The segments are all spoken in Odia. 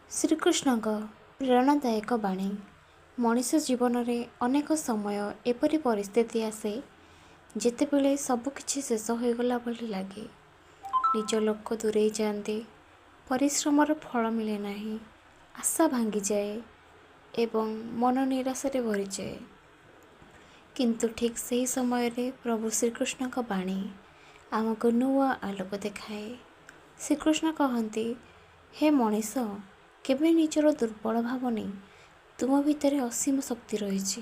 ଶ୍ରୀକୃଷ୍ଣଙ୍କ ପ୍ରେରଣାଦାୟକ ବାଣୀ। ମଣିଷ ଜୀବନରେ ଅନେକ ସମୟ ଏପରି ପରିସ୍ଥିତି ଆସେ ଯେତେବେଳେ ସବୁକିଛି ଶେଷ ହୋଇଗଲା ଭଳି ଲାଗେ। ନିଜ ଲୋକ ଦୂରେଇ ଯାଆନ୍ତି, ପରିଶ୍ରମର ଫଳ ମିଳେ ନାହିଁ, ଆଶା ଭାଙ୍ଗିଯାଏ ଏବଂ ମନ ନିରାଶାରେ ଭରିଯାଏ। କିନ୍ତୁ ଠିକ୍ ସେହି ସମୟରେ ପ୍ରଭୁ ଶ୍ରୀକୃଷ୍ଣଙ୍କ ବାଣୀ ଆମକୁ ନୂଆ ଆଲୋକ ଦେଖାଏ। ଶ୍ରୀକୃଷ୍ଣ କହନ୍ତି, ହେ ମଣିଷ, କେବେ ନିଜର ଦୁର୍ବଳ ଭାବନି। ତୁମ ଭିତରେ ଅସୀମ ଶକ୍ତି ରହିଛି।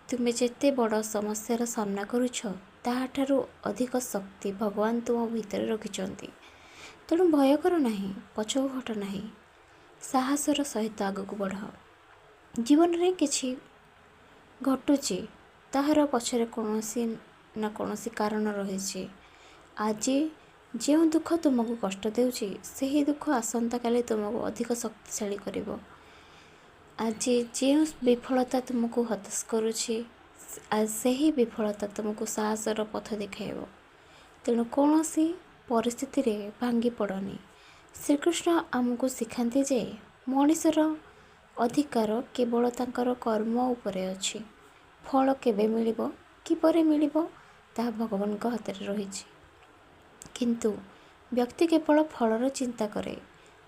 ତୁମେ ଯେତେ ବଡ଼ ସମସ୍ୟାର ସାମ୍ନା କରୁଛ, ତାହାଠାରୁ ଅଧିକ ଶକ୍ତି ଭଗବାନ ତୁମ ଭିତରେ ରଖିଛନ୍ତି। ତେଣୁ ଭୟ କର ନାହିଁ, ପଛକୁ ହଟ ନାହିଁ, ସାହସର ସହିତ ଆଗକୁ ବଢ଼। ଜୀବନରେ କିଛି ଘଟୁଛି, ତାହାର ପଛରେ କୌଣସି ନା କୌଣସି କାରଣ ରହିଛି। ଆଜି ଯେଉଁ ଦୁଃଖ ତୁମକୁ କଷ୍ଟ ଦେଉଛି, ସେହି ଦୁଃଖ ଆସନ୍ତାକାଲି ତୁମକୁ ଅଧିକ ଶକ୍ତିଶାଳୀ କରିବ। ଆଜି ଯେଉଁ ବିଫଳତା ତୁମକୁ ହତାଶ କରୁଛି, ସେହି ବିଫଳତା ତୁମକୁ ସାହସର ପଥ ଦେଖାଇବ। ତେଣୁ କୌଣସି ପରିସ୍ଥିତିରେ ଭାଙ୍ଗି ପଡ଼ନି। ଶ୍ରୀକୃଷ୍ଣ ଆମକୁ ଶିଖାନ୍ତି ଯେ ମଣିଷର ଅଧିକାର କେବଳ ତାଙ୍କର କର୍ମ ଉପରେ ଅଛି। ଫଳ କେବେ ମିଳିବ, କିପରି ମିଳିବ, ତାହା ଭଗବାନଙ୍କ ହାତରେ ରହିଛି। କିନ୍ତୁ ବ୍ୟକ୍ତି କେବଳ ଫଳର ଚିନ୍ତା କରେ,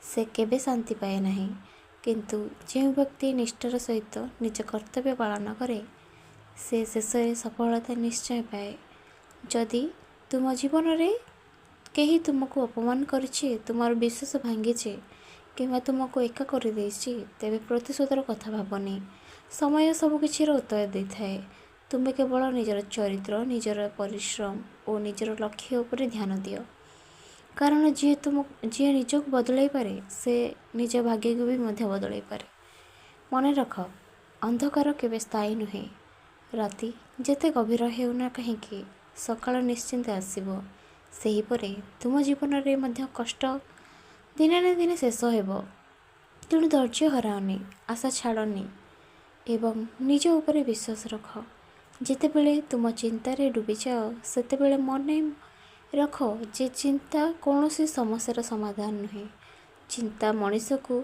ସେ କେବେ ଶାନ୍ତି ପାଏ ନାହିଁ। କିନ୍ତୁ ଯେଉଁ ବ୍ୟକ୍ତି ନିଷ୍ଠାର ସହିତ ନିଜ କର୍ତ୍ତବ୍ୟ ପାଳନ କରେ, ସେ ଶେଷରେ ସଫଳତା ନିଶ୍ଚୟ ପାଏ। ଯଦି ତୁମ ଜୀବନରେ କେହି ତୁମକୁ ଅପମାନ କରିଛି, ତୁମର ବିଶ୍ୱାସ ଭାଙ୍ଗିଛି କିମ୍ବା ତୁମକୁ ଏକା କରିଦେଇଛି, ତେବେ ପ୍ରତିଶୋଧର କଥା ଭାବନି। ସମୟ ସବୁକିଛିର ଉତ୍ତର ଦେଇଥାଏ। ତୁମେ କେବଳ ନିଜର ଚରିତ୍ର, ନିଜର ପରିଶ୍ରମ ଓ ନିଜର ଲକ୍ଷ୍ୟ ଉପରେ ଧ୍ୟାନ ଦିଅ। କାରଣ ଯିଏ ନିଜକୁ ବଦଳାଇ ପାରେ, ସେ ନିଜ ଭାଗ୍ୟକୁ ବି ମଧ୍ୟ ବଦଳାଇ ପାରେ। ମନେ ରଖ, ଅନ୍ଧକାର କେବେ ସ୍ଥାୟୀ ନୁହେଁ। ରାତି ଯେତେ ଗଭୀର ହେଉନା କାହିଁକି, ସକାଳ ନିଶ୍ଚିନ୍ତ ଆସିବ। ସେହିପରି ତୁମ ଜୀବନରେ ମଧ୍ୟ କଷ୍ଟ ଦିନେ ନା ଦିନେ ଶେଷ ହେବ। ତେଣୁ ଧୈର୍ଯ୍ୟ ହରାଅନି, ଆଶା ଛାଡ଼ନି ଏବଂ ନିଜ ଉପରେ ବିଶ୍ୱାସ ରଖ। ଯେତେବେଳେ ତୁମ ଚିନ୍ତାରେ ଡୁବିଯାଅ, ସେତେବେଳେ ମନେ ରଖ ଯେ ଚିନ୍ତା କୌଣସି ସମସ୍ୟାର ସମାଧାନ ନୁହେଁ। ଚିନ୍ତା ମଣିଷକୁ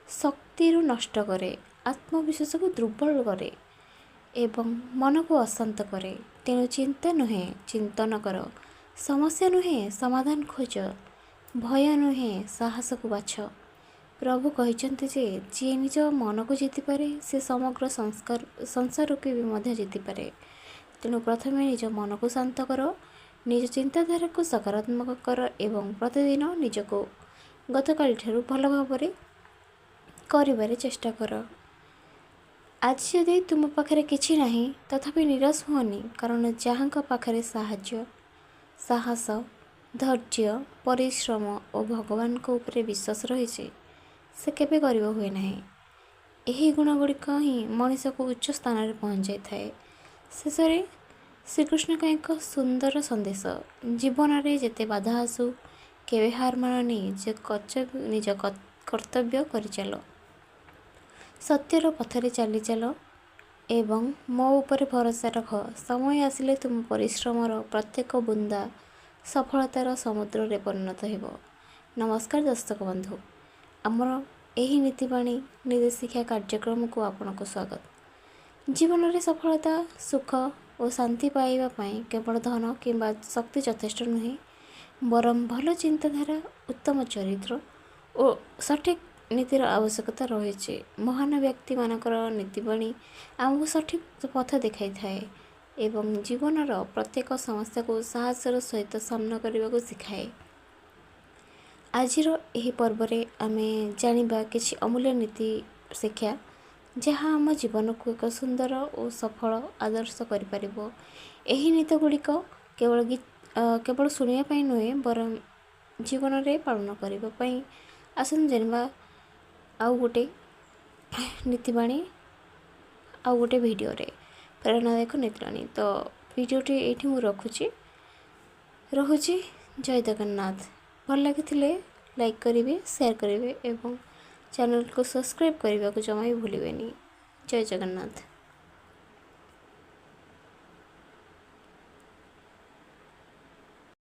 ଶକ୍ତିରୁ ନଷ୍ଟ କରେ, ଆତ୍ମବିଶ୍ୱାସକୁ ଦୁର୍ବଳ କରେ ଏବଂ ମନକୁ ଅଶାନ୍ତ କରେ। ତେଣୁ ଚିନ୍ତା ନୁହେଁ, ଚିନ୍ତନ କର। ସମସ୍ୟା ନୁହେଁ, ସମାଧାନ ଖୋଜ। ଭୟ ନୁହେଁ, ସାହସକୁ ବାଛ। ପ୍ରଭୁ କହିଛନ୍ତି ଯେ ଯିଏ ନିଜ ମନକୁ ଜିତିପାରେ, ସେ ସମଗ୍ର ସଂସାରକୁ ବି ମଧ୍ୟ ଜିତିପାରେ। ତେଣୁ ପ୍ରଥମେ ନିଜ ମନକୁ ଶାନ୍ତ କର, ନିଜ ଚିନ୍ତାଧାରାକୁ ସକାରାତ୍ମକ କର ଏବଂ ପ୍ରତିଦିନ ନିଜକୁ ଗତକାଲିଠାରୁ ଭଲ ଭାବରେ କରିବାରେ ଚେଷ୍ଟା କର। ଆଜି ଯଦି ତୁମ ପାଖରେ କିଛି ନାହିଁ, ତଥାପି ନିରାଶ ହୁଅନି। କାରଣ ଯାହାଙ୍କ ପାଖରେ ସାହସ, ଧୈର୍ଯ୍ୟ, ପରିଶ୍ରମ ଓ ଭଗବାନଙ୍କ ଉପରେ ବିଶ୍ୱାସ ରହିଛି, ସେ କେବେ ଗରିବ ହୁଏ ନାହିଁ। ଏହି ଗୁଣଗୁଡ଼ିକ ହିଁ ମଣିଷକୁ ଉଚ୍ଚ ସ୍ଥାନରେ ପହଞ୍ଚାଇଥାଏ। ଶେଷରେ ଶ୍ରୀକୃଷ୍ଣଙ୍କ ଏକ ସୁନ୍ଦର ସନ୍ଦେଶ, ଜୀବନରେ ଯେତେ ବାଧା ଆସୁ, କେବେ ହାର ମାନନି, ନିଜ କର୍ତ୍ତବ୍ୟ କରିଚାଲ, ସତ୍ୟର ପଥରେ ଚାଲିଚାଲ ଏବଂ ମୋ ଉପରେ ଭରସା ରଖ। ସମୟ ଆସିଲେ ତୁମ ପରିଶ୍ରମର ପ୍ରତ୍ୟେକ ବୁନ୍ଦା ସଫଳତାର ସମୁଦ୍ରରେ ପରିଣତ ହେବ। ନମସ୍କାର ଦର୍ଶକ ବନ୍ଧୁ, ଆମର ଏହି ନୀତିବାଣୀ ନିର୍ଦ୍ଦେଶିକା କାର୍ଯ୍ୟକ୍ରମକୁ ଆପଣଙ୍କୁ ସ୍ୱାଗତ। ଜୀବନରେ ସଫଳତା, ସୁଖ ଓ ଶାନ୍ତି ପାଇବା ପାଇଁ କେବଳ ଧନ କିମ୍ବା ଶକ୍ତି ଯଥେଷ୍ଟ ନୁହେଁ, ବରଂ ଭଲ ଚିନ୍ତାଧାରା, ଉତ୍ତମ ଚରିତ୍ର ଓ ସଠିକ୍ ନୀତିର ଆବଶ୍ୟକତା ରହିଛି। ମହାନ ବ୍ୟକ୍ତିମାନଙ୍କର ନୀତିବାଣୀ ଆମକୁ ସଠିକ୍ ପଥ ଦେଖାଇଥାଏ ଏବଂ ଜୀବନର ପ୍ରତ୍ୟେକ ସମସ୍ୟାକୁ ସାହସର ସହିତ ସାମ୍ନା କରିବାକୁ ଶିଖାଏ। ଆଜିର ଏହି ପର୍ବରେ ଆମେ ଜାଣିବା କିଛି ଅମୂଲ୍ୟ ନୀତି ଶିକ୍ଷା, ଯାହା ଆମ ଜୀବନକୁ ଏକ ସୁନ୍ଦର ଓ ସଫଳ ଆଦର୍ଶ କରିପାରିବ। ଏହି ନୀତିଗୁଡ଼ିକ କେବଳ ଶୁଣିବା ପାଇଁ ନୁହେଁ, ବରଂ ଜୀବନରେ ପାଳନ କରିବା ପାଇଁ। ଆସନ୍ତୁ ଜାଣିବା ଆଉ ଗୋଟେ ନୀତିବାଣୀ ଆଉ ଗୋଟେ ଭିଡ଼ିଓରେ, ପ୍ରେରଣାଦାୟକ ନୀତିବାଣୀ। ତ ଭିଡ଼ିଓଟି ଏଇଠି ମୁଁ ରହୁଛି। ଜୟ ଜଗନ୍ନାଥ। ଭଲ ଲାଗିଥିଲେ ଲାଇକ୍ କରିବେ, ସେୟାର କରିବେ ଏବଂ ଚ୍ୟାନେଲକୁ ସବସ୍କ୍ରାଇବ୍ କରିବାକୁ ଜମା ବି ଭୁଲିବେନି। ଜୟ ଜଗନ୍ନାଥ।